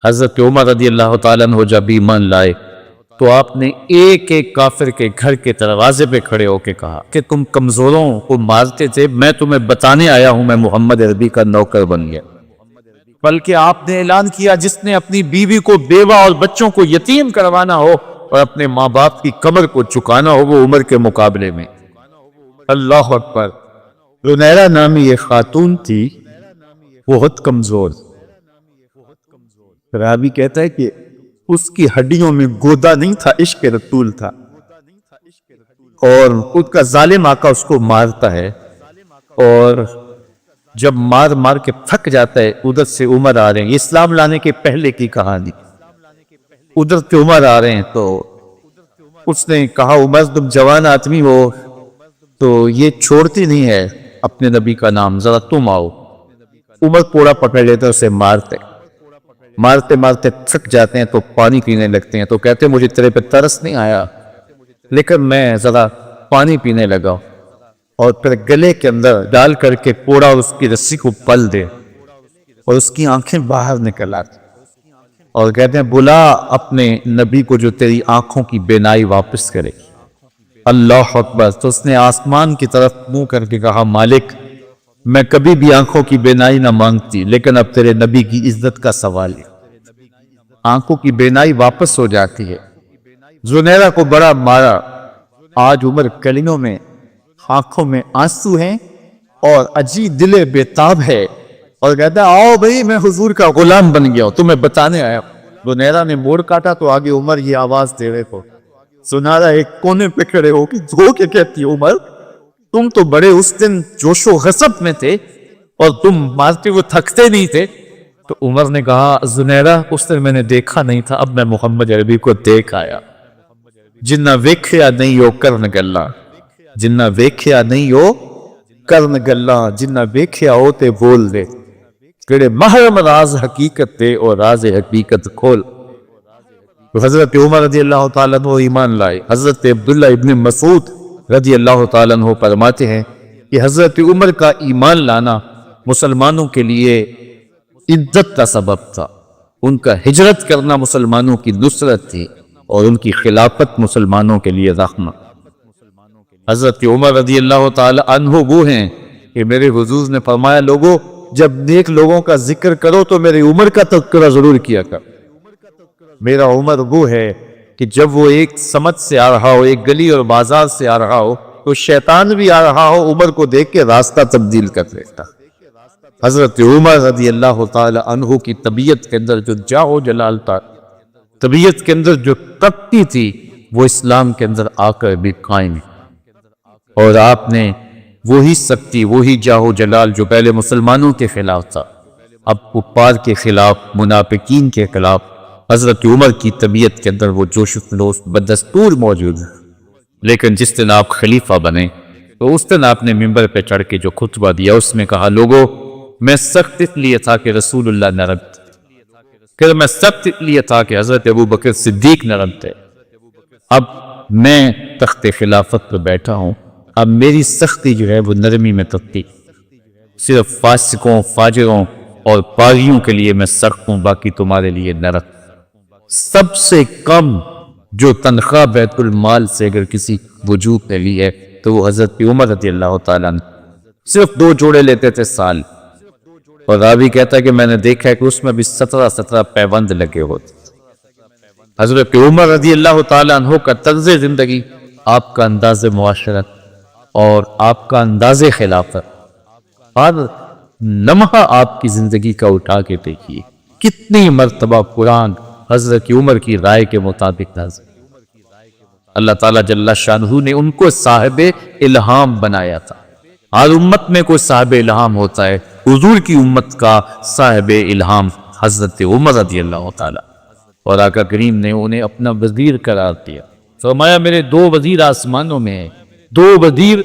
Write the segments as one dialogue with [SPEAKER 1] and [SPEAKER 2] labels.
[SPEAKER 1] حضرت عمر رضی اللہ تعالیٰ عنہ جب ایمان لائے تو آپ نے ایک ایک کافر کے گھر کے دروازے پہ کھڑے ہو کے کہا کہ تم کمزوروں کو مارتے تھے، میں تمہیں بتانے آیا ہوں میں محمد عربی کا نوکر بن گیا۔ بلکہ آپ نے اعلان کیا جس نے اپنی بیوی کو بیوہ اور بچوں کو یتیم کروانا ہو اور اپنے ماں باپ کی کمر کو چکانا ہو وہ عمر کے مقابلے میں۔ اللہ اکبر۔ رنیرہ نامی یہ خاتون تھی، بہت کمزور۔ راوی کہتا ہے کہ اس کی ہڈیوں میں گودا نہیں تھا، عشق رسول تھا، اور خود کا ظالم آقا اس کو مارتا ہے، اور جب مار مار کے تھک جاتا ہے ادھر سے عمر آ رہے ہیں، یہ اسلام لانے کے پہلے کی کہانی، ادھر سے عمر آ رہے ہیں تو اس نے کہا عمر تم جوان آدمی ہو تو یہ چھوڑتی نہیں ہے اپنے نبی کا نام، ذرا تم آؤ۔ عمر کوڑا پکڑ لیتے اسے مارتے مارتے تھک جاتے ہیں تو پانی پینے لگتے ہیں، تو کہتے ہیں مجھے تیرے پہ ترس نہیں آیا لیکن میں ذرا پانی پینے لگا، اور پھر گلے کے اندر ڈال کر کے کوڑا اور اس کی رسی کو پل دے اور اس کی آنکھیں باہر نکل آتی، اور کہتے ہیں بلا اپنے نبی کو جو تیری آنکھوں کی بینائی واپس کرے۔ اللہ اکبر۔ تو اس نے آسمان کی طرف منہ کر کے کہا مالک میں کبھی بھی آنکھوں کی بینائی نہ مانگتی لیکن اب تیرے نبی کی عزت کا سوال ہے۔ آنکھوں کی بینائی واپس ہو جاتی ہے۔ زنیرہ کو بڑا مارا، آج عمر کلیوں میں آنکھوں میں آنسو ہیں اور عجیب دل بےتاب ہے، اور کہتا ہے آؤ بھئی میں حضور کا غلام بن گیا ہوں، تمہیں بتانے آیا ہوں۔ زنیرہ نے موڑ کاٹا تو آگے عمر یہ آواز دے رہے کو، زنیرہ ایک کونے پہ کھڑے ہو کہ دھو کے کہتی عمر تم تو بڑے اس دن جوش و غضب میں تھے اور تم مارتے ہوئے تھکتے نہیں تھے۔ تو عمر نے کہا زنیرہ اس دن میں نے دیکھا نہیں تھا، اب میں محمد عربی کو دیکھ آیا۔ جنہ ویکھیا نہیں ہو کرن گلا، جنہ ویکھیا نہیں ہو کرن گلا، جنہ ویکھیا ہو تے بول دے، کڑے محرم راز حقیقت دے اور راز حقیقت کھول۔ تو حضرت عمر رضی اللہ تعالیٰ عنہ ایمان لائے۔ حضرت عبداللہ ابن مسعود رضی اللہ تعالیٰ عنہ فرماتے ہیں کہ حضرت عمر کا ایمان لانا مسلمانوں کے لیے عزت کا سبب تھا، ان کا ہجرت کرنا مسلمانوں کی نصرت تھی، اور ان کی خلافت مسلمانوں کے لیے رحمت۔ حضرت عمر رضی اللہ تعالی عنہ وہ ہیں کہ میرے حضور نے فرمایا لوگوں جب نیک لوگوں کا ذکر کرو تو میری عمر کا تذکرہ ضرور کیا کر۔ میرا عمر وہ ہے کہ جب وہ ایک سمت سے آ رہا ہو، ایک گلی اور بازار سے آ رہا ہو تو شیطان بھی آ رہا ہو، عمر کو دیکھ کے راستہ تبدیل کر دیتا۔ حضرت عمر رضی اللہ تعالی عنہ کی طبیعت کے اندر جو جاہ و جلال تھا، طبیعت کے اندر جو تپتی تھی، وہ اسلام کے اندر آ کر بھی قائم ہے، اور آپ نے وہی سختی، وہی جاہ و جلال جو پہلے مسلمانوں کے خلاف تھا، اب کفار کے خلاف، منافقین کے خلاف، حضرت عمر کی طبیعت کے اندر وہ جوش و خروش بدستور موجود ہے۔ لیکن جس دن آپ خلیفہ بنے تو اس دن آپ نے منبر پہ چڑھ کے جو خطبہ دیا اس میں کہا لوگوں میں سخت اس لیے تھا کہ رسول اللہ نرم تھے، پھر میں سخت اس لیے تھا کہ حضرت ابو بکر صدیق نرم تھے، اب میں تخت خلافت پر بیٹھا ہوں، اب میری سختی جو ہے وہ نرمی میں تبدیل، صرف فاسقوں، فاجروں اور باغیوں کے لیے میں سخت ہوں، باقی تمہارے لیے نرم۔ سب سے کم جو تنخواہ بیت المال سے اگر کسی وجود نے لی ہے تو وہ حضرت عمر رضی اللہ تعالیٰ عنہ صرف 2 جوڑے لیتے تھے سال، اور راوی کہتا ہے کہ میں نے دیکھا ہے کہ اس میں بھی 17 پیوند لگے ہوتے۔ حضرت عمر رضی اللہ تعالیٰ عنہ کا طرز زندگی، آپ کا انداز معاشرت اور آپ کا انداز خلافت، ہر لمحہ آپ کی زندگی کا اٹھا کے دیکھیے کتنی مرتبہ قرآن حضرت عمر کی رائے کے مطابق نازل۔ اللہ تعالیٰ جل شانہ نے ان کو صاحب الہام بنایا تھا۔ ہر امت میں کوئی صاحب الہام ہوتا ہے، حضور کی امت کا صاحب الہام حضرت عمر رضی اللہ تعالیٰ، اور آقا کریم نے انہیں اپنا وزیر قرار دیا۔ فرمایا میرے 2 وزیر آسمانوں میں ہیں، 2 وزیر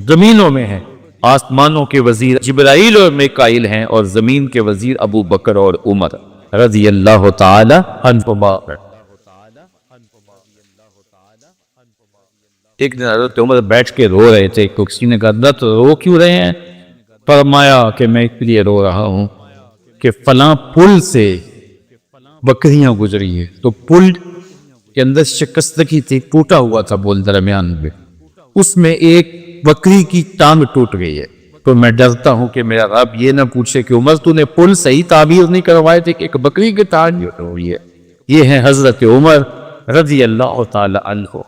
[SPEAKER 1] زمینوں میں ہیں، آسمانوں کے وزیر جبرائیل اور میکائیل ہیں، اور زمین کے وزیر ابو بکر اور عمر رضی اللہ تعالی عنہما۔ ایک دن حضرت عمر بیٹھ کے رو رہے تھے، کسی نے کہا حضرت رو کیوں رہے ہیں؟ فرمایا کہ میں اس لیے رو رہا ہوں کہ فلاں پل سے بکریاں گزری ہیں، تو پل کے اندر شکستگی تھی، ٹوٹا ہوا تھا پل درمیان میں، اس میں ایک بکری کی ٹانگ ٹوٹ گئی ہے۔ تو میں ڈرتا ہوں کہ میرا رب یہ نہ پوچھے کہ عمر تو نے پل صحیح تعبیر نہیں کروائے تھے کہ ایک بکری کی ٹانگ ہوئی ہے۔ یہ ہے حضرت عمر رضی اللہ تعالی عنہ۔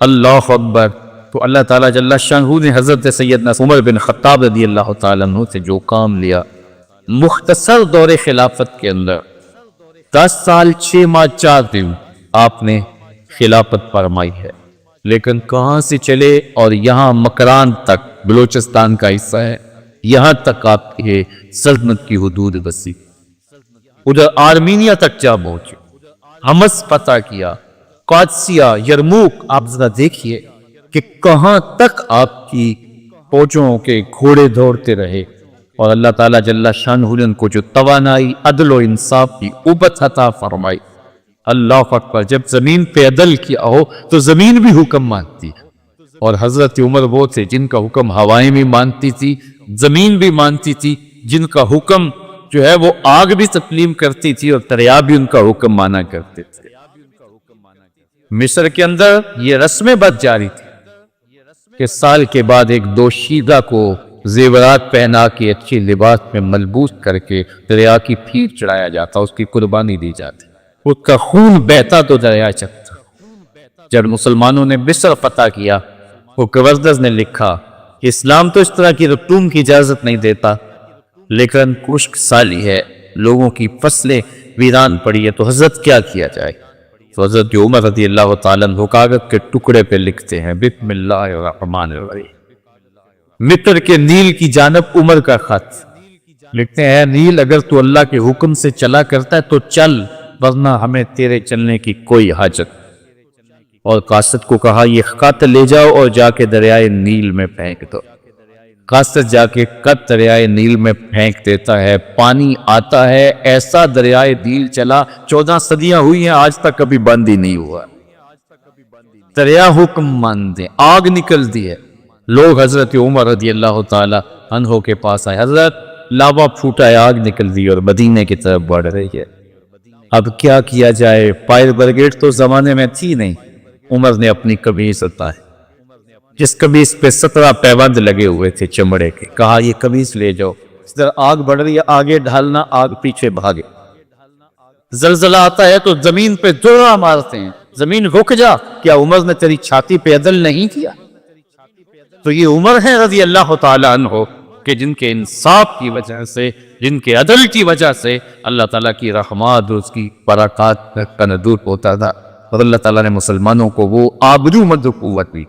[SPEAKER 1] اللہ اکبر۔ تو اللہ تعالیٰ جل شانہ نے حضرت سیدنا عمر بن خطاب رضی اللہ تعالیٰ عنہ سے جو کام لیا، مختصر دور خلافت کے اندر 10 سال 6 ماہ 4 دن آپ نے خلافت فرمائی ہے، لیکن کہاں سے چلے اور یہاں مکران تک، بلوچستان کا حصہ ہے، یہاں تک آپ کے سلطنت کی حدود بسی، ادھر آرمینیا تک جا پہنچے، حمص فتح کیا، قادسیہ، یرموک۔ آپ ذرا دیکھیے کہ کہاں تک آپ کی فوجوں کے گھوڑے دوڑتے رہے، اور اللہ تعالیٰ جل شانہ نے ان کو جو توانائی، عدل و انصاف کی قوت عطا فرمائی۔ اللہ اکبر۔ جب زمین پہ عدل کیا ہو تو زمین بھی حکم مانتی ہے، اور حضرت عمر وہ تھے جن کا حکم ہوائیں بھی مانتی تھی، زمین بھی مانتی تھی، جن کا حکم جو ہے وہ آگ بھی تسلیم کرتی تھی اور دریا بھی ان کا حکم مانا کرتے تھے۔ مصر کے اندر یہ رسم بد جاری تھی کہ سال کے بعد ایک دوشیزہ کو زیورات پہنا کے اچھی لباس میں ملبوس کر کے دریا کی پھیٹ چڑھایا جاتا، اس کی قربانی دی جاتی، اس کا خون بہتا تو دریا چکتا۔ جب مسلمانوں نے مصر فتح کیا، وہ گورنر نے لکھا کہ اسلام تو اس طرح کی رسوم کی اجازت نہیں دیتا، لیکن خشک سالی ہے، لوگوں کی فصلیں ویران پڑی ہے، تو حضرت کیا کیا جائے؟ تو حضرت عمر رضی اللہ تعالیٰ عنہ کاغذ کے ٹکڑے پہ لکھتے ہیں بسم اللہ الرحمن الرحیم، مصر کے نیل کی جانب عمر کا خط لکھتے ہیں، اے نیل اگر تو اللہ کے حکم سے چلا کرتا ہے تو چل، ورنہ ہمیں تیرے چلنے کی کوئی حاجت۔ اور قاصد کو کہا یہ خط لے جاؤ اور جا کے دریائے نیل میں پھینک دو۔ قاصد جا کے خط دریائے نیل میں پھینک دیتا ہے، پانی آتا ہے، ایسا دریائے نیل چلا، 14 صدیاں ہوئی ہیں آج تک کبھی بند ہی نہیں ہوا۔ دریا حکم مانتے، آگ نکل دی ہے۔ لوگ حضرت عمر رضی اللہ تعالی عنہ کے پاس آئے، حضرت لاوا پھوٹا ہے، آگ نکل دی اور مدینے کی طرف بڑھ رہی ہے، اب کیا کیا جائے؟ فائر بریگیڈ تو زمانے میں تھی نہیں۔ عمر نے اپنی قمیص اتاری، جس قمیص پہ 17 پیبند لگے ہوئے تھے چمڑے کے، کہا یہ قمیص لے جاؤ، اس طرح آگ بڑھ رہی ہے، آگے ڈھالنا، آگ پیچھے بھاگے۔ زلزلہ آتا ہے تو زمین پہ دوڑا مارتے ہیں، زمین رک جا، کیا عمر نے تیری چھاتی پہ عدل نہیں کیا؟ تو یہ عمر ہے رضی اللہ تعالیٰ عنہ کہ جن کے انصاف کی وجہ سے، جن کے عدل کی وجہ سے اللہ تعالیٰ کی رحمات اور اس کی برکات کا ندور ہوتا تھا، اور اللہ تعالیٰ نے مسلمانوں کو وہ آبرومند قوت دی۔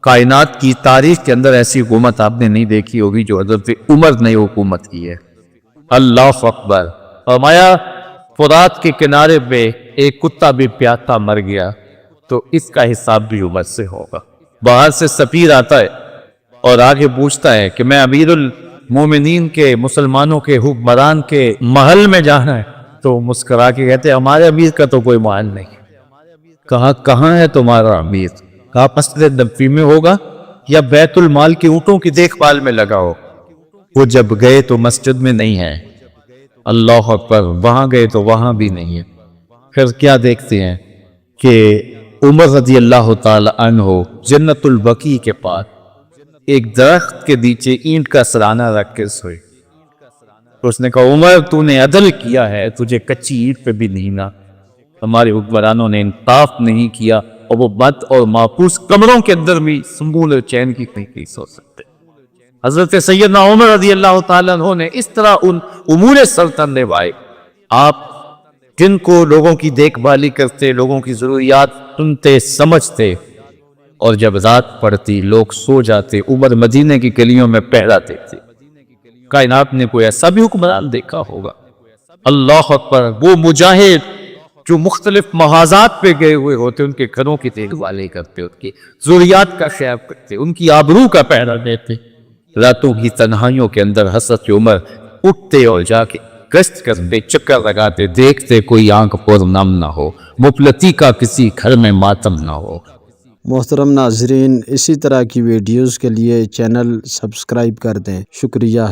[SPEAKER 1] کائنات کی تاریخ کے اندر ایسی حکومت آپ نے نہیں دیکھی ہوگی جو حضرت عمر نے حکومت کی ہے۔ اللہ اکبر۔ فرمایا فرات کے کنارے پہ ایک کتا بھی پیاسا مر گیا تو اس کا حساب بھی عمر سے ہوگا۔ باہر سے سفیر آتا ہے اور آگے پوچھتا ہے کہ میں امیر المومنین کے، مسلمانوں کے حکمران کے محل میں جانا ہے، تو مسکرا کے کہتے ہیں ہمارے امیر کا تو کوئی محل نہیں۔ کہا کہاں ہے تمہارا امیر؟ کہا مسجد نبوی میں ہوگا یا بیت المال کے اونٹوں کی دیکھ بھال میں لگا ہو۔ وہ جب گئے تو مسجد میں نہیں ہے۔ اللہ اکبر۔ وہاں گئے تو وہاں بھی نہیں ہے۔ پھر کیا دیکھتے ہیں کہ عمر رضی اللہ تعالی عنہ جنت البقیع کے پاس ایک درخت کے نیچے اینٹ کا سرانہ رکھ کے سوئے۔ اس نے کہا عمر تو نے عدل کیا ہے، تجھے کچی اینٹ پہ بھی نہیں نا، ہمارے حکمرانوں نے انصاف نہیں کیا، اور وہ بد اور محفوظ کمروں کے اندر بھی سکون اور چین کی نہیں سو سکتے۔ حضرت سیدنا عمر رضی اللہ تعالیٰ عنہ نے اس طرح ان امور سلطنت نبھائے۔ آپ جن کو لوگوں کی دیکھ بھالی کرتے، لوگوں کی ضروریات سنتے سمجھتے، اور جب رات پڑتی لوگ سو جاتے، عمر مدینے کی گلیوں میں پہرا دیتے۔ کائنات نے کوئی ایسا بھی حکمران دیکھا ہوگا؟ اللہ اکبر۔ وہ مجاہد جو مختلف محاذات پہ گئے ہوئے ہوتے، ان کے گھروں کی دیکھ بھال کرتے، ان کی ضروریات کا خیال کرتے، ان کی آبرو کا پہرا دیتے۔ راتوں کی تنہائیوں کے اندر حضرت عمر اٹھتے اور جا کے گشت کرتے، چکر لگاتے، دیکھتے کوئی آنکھ پر نم نہ ہو، مفلتی کا کسی گھر میں ماتم نہ ہو۔
[SPEAKER 2] محترم ناظرین، اسی طرح کی ویڈیوز کے لیے چینل سبسکرائب کر دیں۔ شکریہ۔